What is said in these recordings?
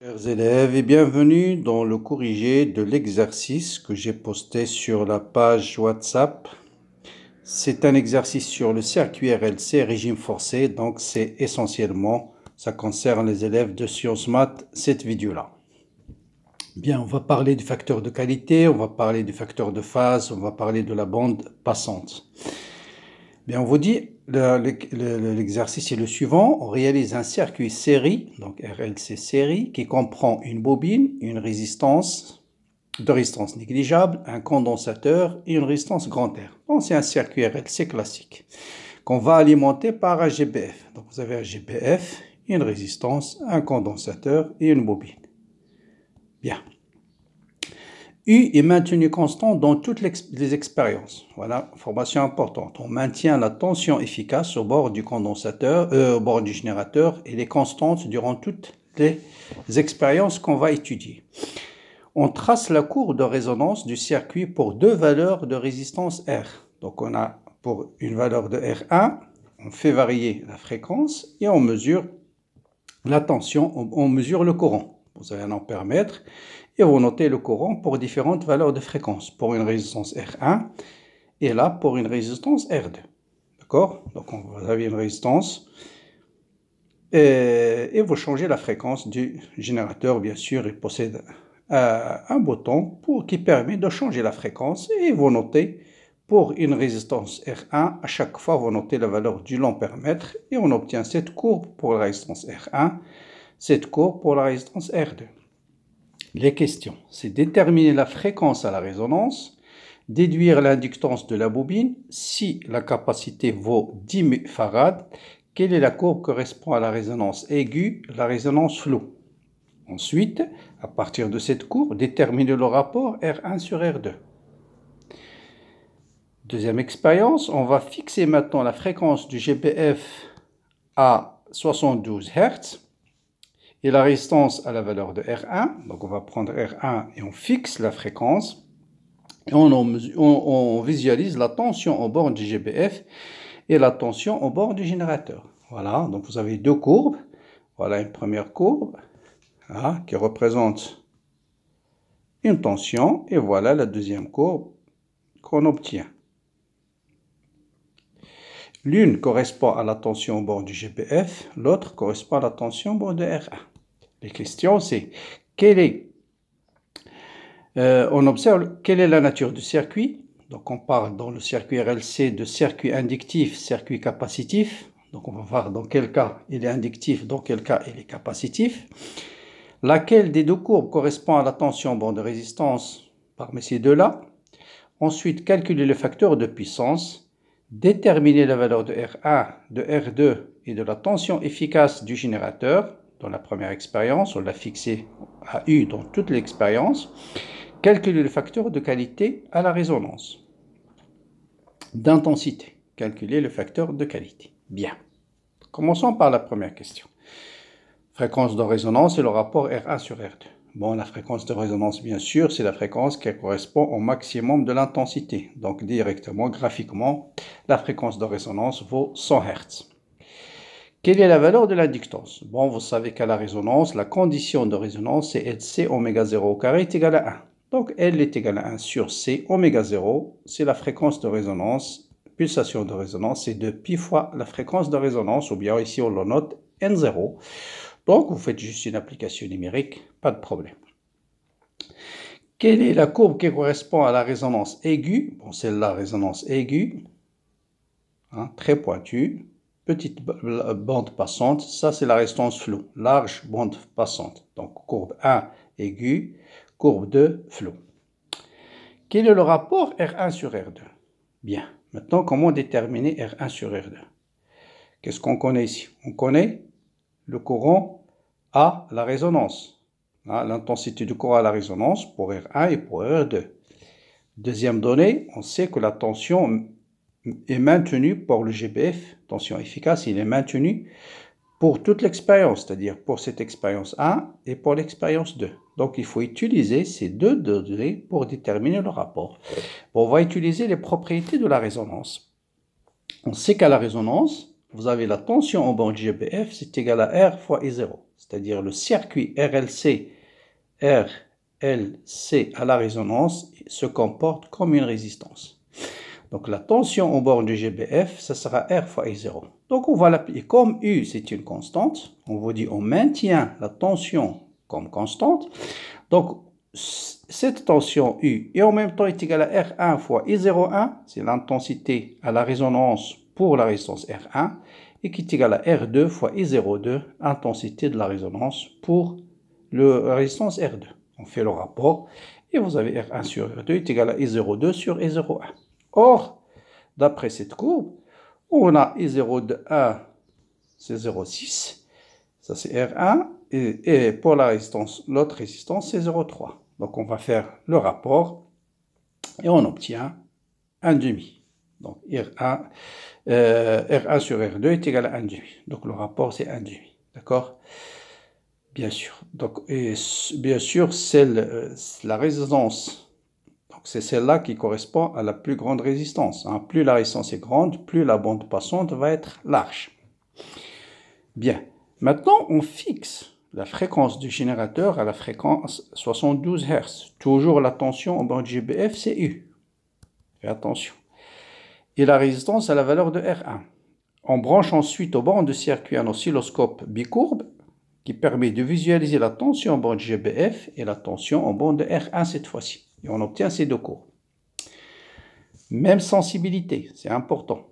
Chers élèves et bienvenue dans le corrigé de l'exercice que j'ai posté sur la page WhatsApp. C'est un exercice sur le circuit RLC, régime forcé, donc c'est essentiellement, ça concerne les élèves de sciences maths, cette vidéo-là. Bien, on va parler du facteur de qualité, on va parler du facteur de phase, on va parler de la bande passante. Bien, on vous dit, l'exercice est le suivant. On réalise un circuit série, donc RLC série, qui comprend une bobine, une résistance de résistance négligeable, un condensateur et une résistance grand R. Donc, c'est un circuit RLC classique qu'on va alimenter par un GBF. Donc, vous avez un GBF, une résistance, un condensateur et une bobine. Bien. U est maintenu constant dans toutes les expériences. Voilà, information importante. On maintient la tension efficace au bord du condensateur, au bord du générateur, et elle est constante durant toutes les expériences qu'on va étudier. On trace la courbe de résonance du circuit pour deux valeurs de résistance R. Donc on a pour une valeur de R1, on fait varier la fréquence et on mesure la tension, on mesure le courant. Vous avez un ampère-mètre et vous notez le courant pour différentes valeurs de fréquence, pour une résistance R1 et là pour une résistance R2. D'accord? Donc vous avez une résistance et vous changez la fréquence du générateur. Bien sûr, il possède un bouton qui permet de changer la fréquence et vous notez pour une résistance R1, à chaque fois vous notez la valeur du l'ampère-mètre et on obtient cette courbe pour la résistance R1, cette courbe pour la résistance R2. Les questions, c'est déterminer la fréquence à la résonance, déduire l'inductance de la bobine, si la capacité vaut 10 farads, quelle est la courbe correspond à la résonance aiguë, la résonance floue. Ensuite, à partir de cette courbe, déterminer le rapport R1 sur R2. Deuxième expérience, on va fixer maintenant la fréquence du GBF à 72 Hz et la résistance à la valeur de R1. Donc on va prendre R1 et on fixe la fréquence. Et on visualise la tension au bord du GBF et la tension au bord du générateur. Voilà, donc vous avez deux courbes. Voilà une première courbe qui représente une tension. Et voilà la deuxième courbe qu'on obtient. L'une correspond à la tension au bord du GBF, l'autre correspond à la tension au bord de R1. Les questions, c'est on observe quelle est la nature du circuit. Donc on parle dans le circuit RLC de circuit inductif, circuit capacitif. Donc on va voir dans quel cas il est inductif, dans quel cas il est capacitif. Laquelle des deux courbes correspond à la tension au bord de résistance parmi ces deux-là. Ensuite, calculer le facteur de puissance. Déterminer la valeur de R1, de R2 et de la tension efficace du générateur. Dans la première expérience, on l'a fixé à U dans toute l'expérience. Calculer le facteur de qualité à la résonance. D'intensité. Calculer le facteur de qualité. Bien. Commençons par la première question. Fréquence de résonance et le rapport R1 sur R2. Bon, la fréquence de résonance, bien sûr, c'est la fréquence qui correspond au maximum de l'intensité. Donc, directement, graphiquement, la fréquence de résonance vaut 100 Hz. Quelle est la valeur de l'inductance? Bon, vous savez qu'à la résonance, la condition de résonance, c'est LC oméga 0 au carré est égal à 1. Donc, L est égal à 1 sur C oméga 0, c'est la fréquence de résonance. Pulsation de résonance, c'est 2 pi fois la fréquence de résonance, ou bien ici on le note N0. Donc, vous faites juste une application numérique, pas de problème. Quelle est la courbe qui correspond à la résonance aiguë? Bon, c'est la résonance aiguë, très pointue, petite bande passante. Ça, c'est la résonance floue, large bande passante. Donc, courbe 1 aiguë, courbe 2 floue. Quel est le rapport R1 sur R2? Bien, maintenant, comment déterminer R1 sur R2? Qu'est-ce qu'on connaît ici? On connaît le courant à la résonance. L'intensité du courant à la résonance pour R1 et pour R2. Deuxième donnée, on sait que la tension est maintenue pour le GBF, tension efficace, il est maintenu pour toute l'expérience, c'est-à-dire pour cette expérience 1 et pour l'expérience 2. Donc il faut utiliser ces deux données pour déterminer le rapport. Bon, on va utiliser les propriétés de la résonance. On sait qu'à la résonance, vous avez la tension en bande GBF, c'est égal à R fois I0. C'est-à-dire le circuit RLC à la résonance se comporte comme une résistance. Donc la tension en bord de GBF, ça sera R fois I0. Donc on va l'appliquer. Comme U c'est une constante, on vous dit on maintient la tension comme constante. Donc cette tension U et en même temps est égale à R1 fois I01, c'est l'intensité à la résonance pour la résistance R1, et qui est égale à R2 fois I02, intensité de la résonance pour la résistance R2. On fait le rapport et vous avez R1 sur R2 est égal à I02 sur I01. Or, d'après cette courbe, on a I01, c'est 0,6, ça c'est R1, et pour la résistance, l'autre résistance, c'est 0,3. Donc on va faire le rapport et on obtient 1,5. Donc R1 sur R2 est égal à 1,5. Donc le rapport c'est 1,5. D'accord? Bien sûr. Donc, bien sûr, la résistance, c'est celle-là qui correspond à la plus grande résistance. Hein. Plus la résistance est grande, plus la bande passante va être large. Bien. Maintenant, on fixe la fréquence du générateur à la fréquence 72 Hz. Toujours la tension en bande GBF, c'est U. Fais attention. Et la résistance à la valeur de R1. On branche ensuite au bord de circuit un oscilloscope bicourbe qui permet de visualiser la tension en bande GBF et la tension en bande R1 cette fois-ci. Et on obtient ces deux courbes. Même sensibilité, c'est important.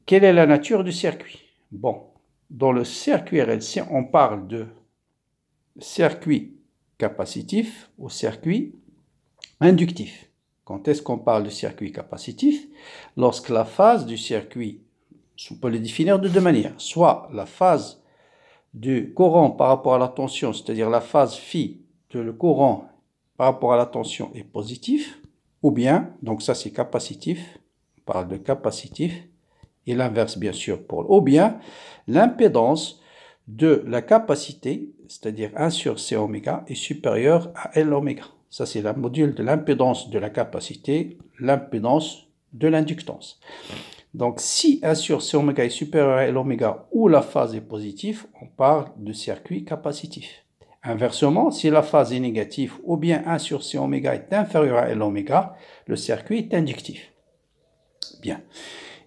Quelle est la nature du circuit? Bon, dans le circuit RLC, on parle de circuit capacitif ou circuit inductif. Quand est-ce qu'on parle de circuit capacitif? Lorsque la phase du circuit, on peut le définir de deux manières. Soit la phase du courant par rapport à la tension, c'est-à-dire la phase phi de le courant par rapport à la tension est positif, ou bien, donc ça c'est capacitif, on parle de capacitif, et l'inverse bien sûr, ou bien l'impédance de la capacité, c'est-à-dire 1 sur C oméga, est supérieure à L oméga. Ça c'est la module de l'impédance de la capacité, l'impédance de l'inductance. Donc, si 1 sur C oméga est supérieur à L oméga ou la phase est positive, on parle de circuit capacitif. Inversement, si la phase est négative ou bien 1 sur C oméga est inférieur à L oméga, le circuit est inductif. Bien.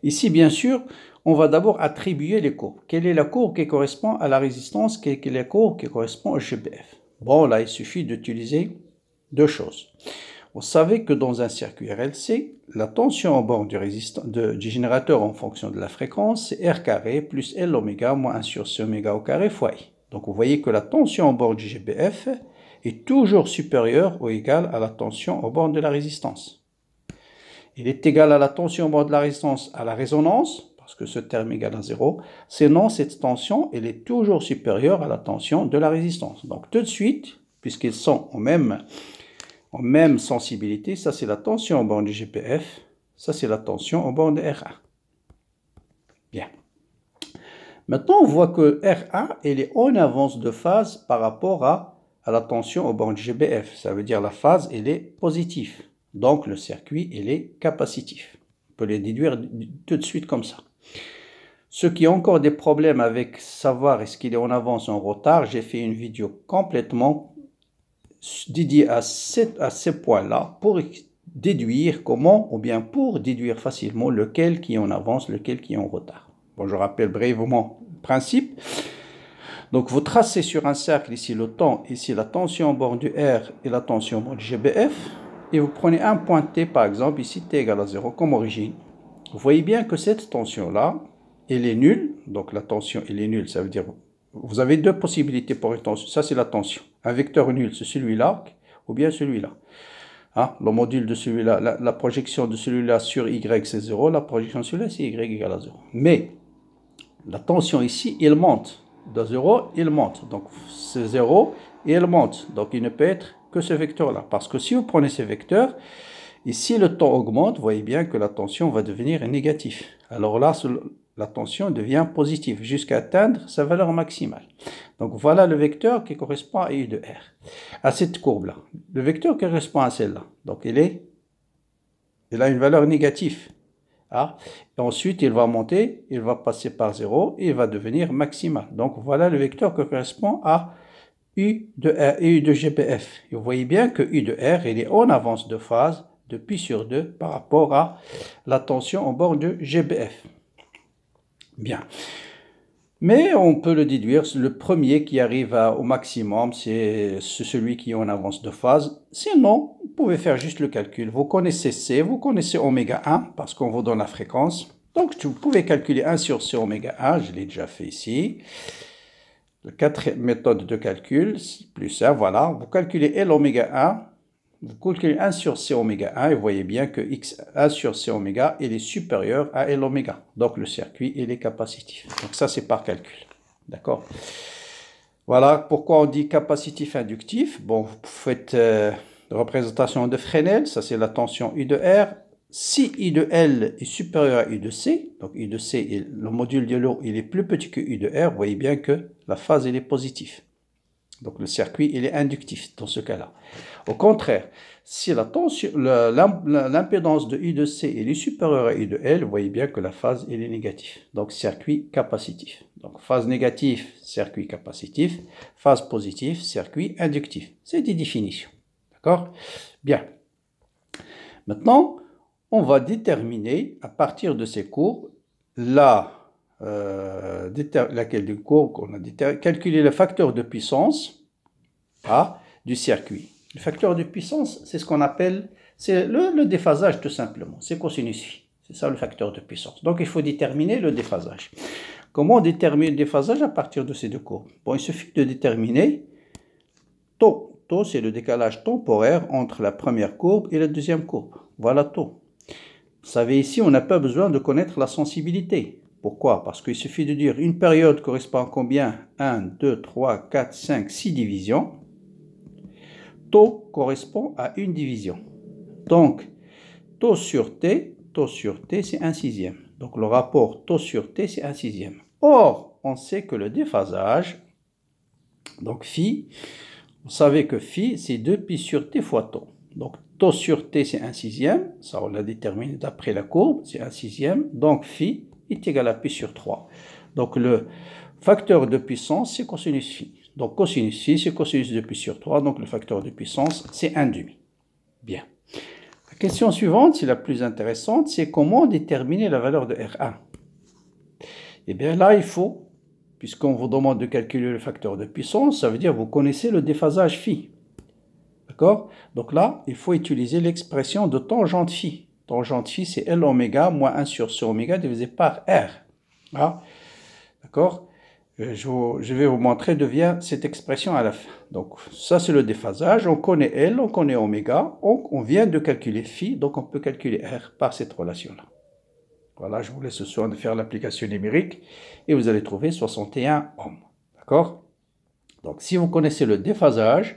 Ici, bien sûr, on va d'abord attribuer les courbes. Quelle est la courbe qui correspond à la résistance? Quelle est la courbe qui correspond au GBF? Bon, là, il suffit d'utiliser deux choses. Vous savez que dans un circuit RLC, la tension en bord du générateur en fonction de la fréquence, c'est R carré plus L oméga moins 1 sur C oméga au carré fois I. Donc vous voyez que la tension en bord du GBF est toujours supérieure ou égale à la tension au bord de la résistance. Il est égal à la tension au bord de la résistance à la résonance, parce que ce terme est égal à 0. Sinon, cette tension, elle est toujours supérieure à la tension de la résistance. Donc tout de suite, puisqu'ils sont en même sensibilité, ça c'est la tension en bord du GBF, ça c'est la tension en bord de R1. Bien. Maintenant, on voit que R1, elle est en avance de phase par rapport à la tension au bord du GBF. Ça veut dire la phase, elle est positive. Donc, le circuit, il est capacitif. On peut les déduire tout de suite comme ça. Ceux qui ont encore des problèmes avec savoir est-ce qu'il est en avance ou en retard, j'ai fait une vidéo complètement dédiée à ces points-là pour déduire comment, ou bien pour déduire facilement lequel qui est en avance, lequel qui est en retard. Bon, je rappelle brièvement le principe. Donc, vous tracez sur un cercle ici le temps, ici la tension au bord du R et la tension au bord du GBF. Et vous prenez un point T, par exemple, ici T égale à 0 comme origine. Vous voyez bien que cette tension-là, elle est nulle. Donc, la tension, elle est nulle. Ça veut dire, vous avez deux possibilités pour une tension. Ça, c'est la tension. Un vecteur nul, c'est celui-là ou bien celui-là. Hein? Le module de celui-là, la projection de celui-là sur Y, c'est 0. La projection de celui-là, c'est Y égale à 0. Mais, la tension ici, elle monte. De 0, il monte. Donc, c'est 0 et elle monte. Donc, il ne peut être que ce vecteur-là. Parce que si vous prenez ce vecteur, et si le temps augmente, vous voyez bien que la tension va devenir négative. Alors là, la tension devient positive jusqu'à atteindre sa valeur maximale. Donc, voilà le vecteur qui correspond à I de R, à cette courbe-là. Le vecteur qui correspond à celle-là. Donc, il a une valeur négative. Ah. Et ensuite, il va monter, il va passer par 0 et il va devenir maximal. Donc, voilà le vecteur qui correspond à U de R et U de GBF. Et vous voyez bien que U de R, il est en avance de phase de pi sur 2 par rapport à la tension en bord de GBF. Bien. Mais on peut le déduire, le premier qui arrive au maximum, c'est celui qui est en avance de phase. Sinon, vous pouvez faire juste le calcul. Vous connaissez C, vous connaissez oméga 1, parce qu'on vous donne la fréquence. Donc, vous pouvez calculer 1 sur C oméga 1, je l'ai déjà fait ici. La quatrième méthode de calcul, plus ça, voilà. Vous calculez L oméga 1, vous calculez 1 sur C oméga 1, et vous voyez bien que X1 sur C oméga, il est supérieur à L oméga. Donc le circuit, il est capacitif. Donc ça, c'est par calcul. D'accord? Voilà pourquoi on dit capacitif inductif. Bon, vous faites représentation de Fresnel, ça c'est la tension U de R. Si I de L est supérieur à U de C, donc U de C, le module de l'eau, il est plus petit que U de R, vous voyez bien que la phase, elle est positive. Donc le circuit, il est inductif dans ce cas-là. Au contraire, si l'impédance de U de C est supérieure à U de L, vous voyez bien que la phase elle est négative. Donc circuit capacitif. Donc phase négative, circuit capacitif. Phase positive, circuit inductif. C'est des définitions. D'accord? Bien. Maintenant, on va déterminer à partir de ces courbes laquelle du courbe qu'on a calculé le facteur de puissance du circuit. Le facteur de puissance, c'est ce qu'on appelle, c'est le déphasage tout simplement, c'est cosinus phi. C'est ça le facteur de puissance. Donc il faut déterminer le déphasage. Comment on détermine le déphasage à partir de ces deux courbes? Bon, il suffit de déterminer taux. Taux, c'est le décalage temporaire entre la première courbe et la deuxième courbe. Voilà taux. Vous savez, ici, on n'a pas besoin de connaître la sensibilité. Pourquoi? Parce qu'il suffit de dire une période correspond à combien? 1, 2, 3, 4, 5, 6 divisions. Taux correspond à une division. Donc, taux sur T, c'est 1 sixième. Donc, le rapport taux sur T, c'est 1 sixième. Or, on sait que le déphasage, donc phi, vous savez que phi, c'est 2pi sur T fois taux. Donc, taux sur T, c'est 1 sixième. Ça, on l'a déterminé d'après la courbe, c'est 1 sixième. Donc, phi est égal à pi sur 3. Donc, le facteur de puissance, c'est cosinus phi. Donc, cosinus phi, c'est cosinus de pi sur 3. Donc, le facteur de puissance, c'est 1,5. Bien. La question suivante, c'est la plus intéressante, c'est comment déterminer la valeur de R1. Eh bien, là, il faut, puisqu'on vous demande de calculer le facteur de puissance, ça veut dire que vous connaissez le déphasage phi. D'accord? Donc là, il faut utiliser l'expression de tangente phi. Tangente phi, c'est L oméga moins 1 sur C oméga divisé par R. Ah, d'accord? Je vais vous montrer d'où vient cette expression à la fin. Donc, ça, c'est le déphasage. On connaît L, on connaît oméga. On vient de calculer phi, donc on peut calculer R par cette relation-là. Voilà, je vous laisse ce soin de faire l'application numérique et vous allez trouver 61 ohms. D'accord? Donc, si vous connaissez le déphasage,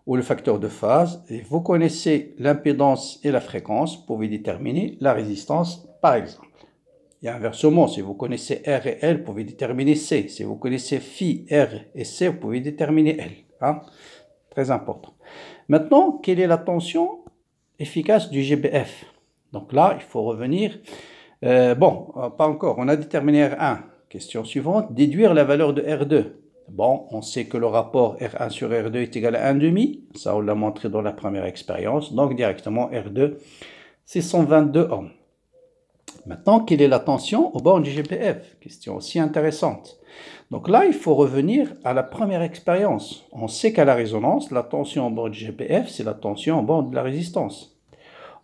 ou le facteur de phase, et vous connaissez l'impédance et la fréquence, vous pouvez déterminer la résistance, par exemple. Et inversement, si vous connaissez R et L, vous pouvez déterminer C. Si vous connaissez phi, R et C, vous pouvez déterminer L. Hein? Très important. Maintenant, quelle est la tension efficace du GBF? Donc là, il faut revenir. Bon, pas encore. On a déterminé R1. Question suivante, déduire la valeur de R2. Bon, on sait que le rapport R1 sur R2 est égal à 1,5. Ça, on l'a montré dans la première expérience. Donc, directement, R2, c'est 122 ohms. Maintenant, quelle est la tension au bord du GBF? Question aussi intéressante. Donc là, il faut revenir à la première expérience. On sait qu'à la résonance, la tension au bord du GBF, c'est la tension au bord de la résistance.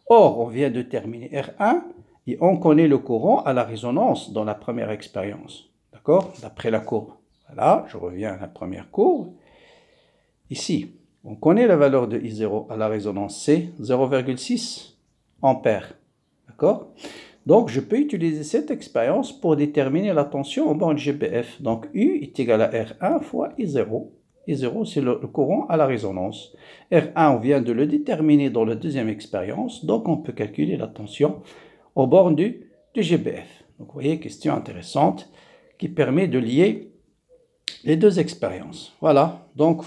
Or, on vient de terminer R1 et on connaît le courant à la résonance dans la première expérience. D'accord? D'après la courbe. Voilà, je reviens à la première courbe. Ici, on connaît la valeur de I0 à la résonance, c'est 0,6 ampères. D'accord? Donc, je peux utiliser cette expérience pour déterminer la tension au bord du GBF. Donc, U est égal à R1 fois I0. I0, c'est le courant à la résonance. R1, on vient de le déterminer dans la deuxième expérience. Donc, on peut calculer la tension au bord du GBF. Donc, vous voyez, question intéressante qui permet de lier les deux expériences. Voilà, donc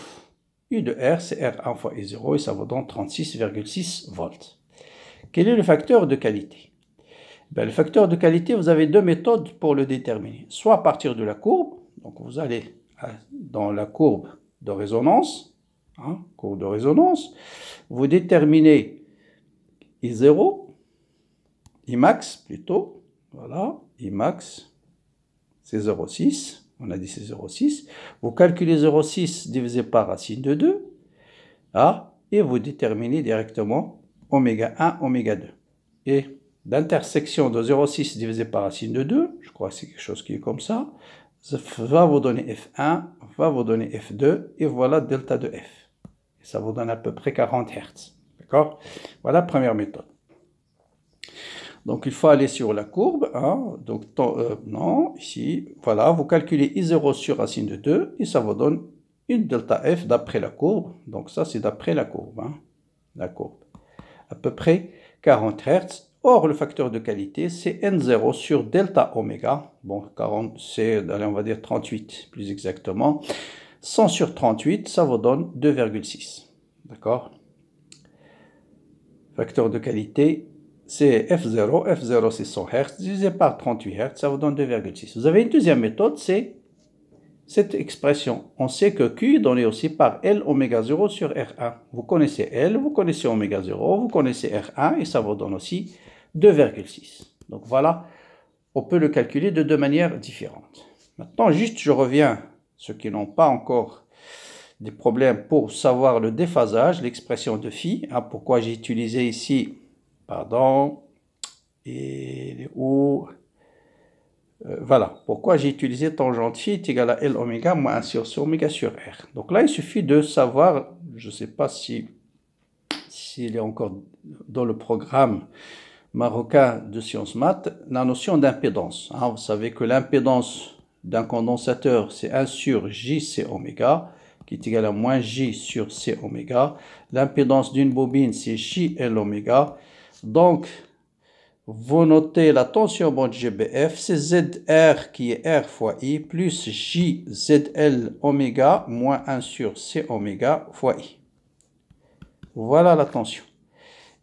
U de R, c'est R1 fois I0 et ça vaut donc 36,6 volts. Quel est le facteur de qualité? Ben, le facteur de qualité, vous avez deux méthodes pour le déterminer. Soit à partir de la courbe, donc vous allez dans la courbe de résonance, courbe de résonance, vous déterminez I0, Imax plutôt, voilà, Imax c'est 0,6, on a dit c'est 0,6, vous calculez 0,6 divisé par racine de 2, et vous déterminez directement oméga 1, oméga 2. Et l'intersection de 0,6 divisé par racine de 2, je crois que c'est quelque chose qui est comme ça va vous donner F1, va vous donner F2, et voilà delta de F. Et ça vous donne à peu près 40 Hz. D'accord? Voilà la première méthode. Donc il faut aller sur la courbe. Donc, non, ici, voilà, vous calculez I0 sur racine de 2, et ça vous donne une delta F d'après la courbe. Donc ça, c'est d'après la courbe. La courbe. À peu près 40 Hz. Or, le facteur de qualité, c'est N0 sur delta oméga. Bon, 40, c'est, on va dire 38, plus exactement. 100 sur 38, ça vous donne 2,6. D'accord? Facteur de qualité, c'est F0. F0, c'est 100 Hz. Divisé par 38 Hz, ça vous donne 2,6. Vous avez une deuxième méthode, c'est cette expression. On sait que Q est donné aussi par L oméga 0 sur R1. Vous connaissez L, vous connaissez oméga 0, vous connaissez R1, et ça vous donne aussi 2,6. Donc voilà, on peut le calculer de deux manières différentes. Maintenant, juste je reviens, ceux qui n'ont pas encore des problèmes pour savoir le déphasage, l'expression de phi, pourquoi j'ai utilisé ici, et où... voilà, pourquoi j'ai utilisé tangente phi est égal à L oméga moins 1 sur C oméga sur R. Donc là, il suffit de savoir, je ne sais pas s'il est encore dans le programme marocain de sciences maths, la notion d'impédance. Vous savez que l'impédance d'un condensateur, c'est 1 sur JC oméga, qui est égal à moins J sur C oméga. L'impédance d'une bobine, c'est JL oméga. Donc, vous notez la tension bande GBF, c'est ZR qui est R fois I, plus JZL oméga, moins 1 sur C oméga fois I. Voilà la tension.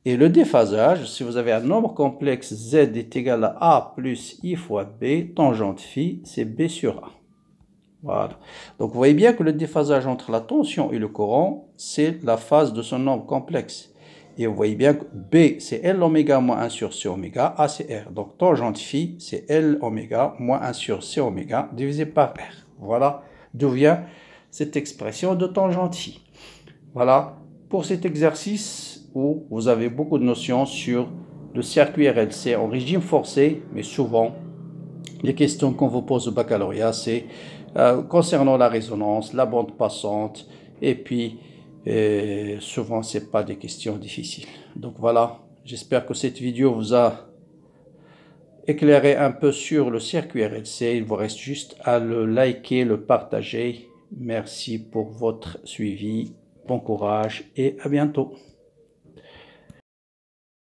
Et le déphasage, si vous avez un nombre complexe Z est égal à A plus I fois B, tangente phi, c'est B sur A. Voilà. Donc vous voyez bien que le déphasage entre la tension et le courant, c'est la phase de son nombre complexe. Et vous voyez bien que B, c'est L oméga moins 1 sur C oméga, A c'est R. Donc tangente phi, c'est L oméga moins 1 sur C oméga divisé par R. Voilà d'où vient cette expression de tangente phi. Voilà pour cet exercice où vous avez beaucoup de notions sur le circuit RLC en régime forcé, mais souvent, les questions qu'on vous pose au baccalauréat, c'est concernant la résonance, la bande passante, et puis souvent, ce n'est pas des questions difficiles. Donc voilà, j'espère que cette vidéo vous a éclairé un peu sur le circuit RLC. Il vous reste juste à le liker, le partager. Merci pour votre suivi. Bon courage et à bientôt.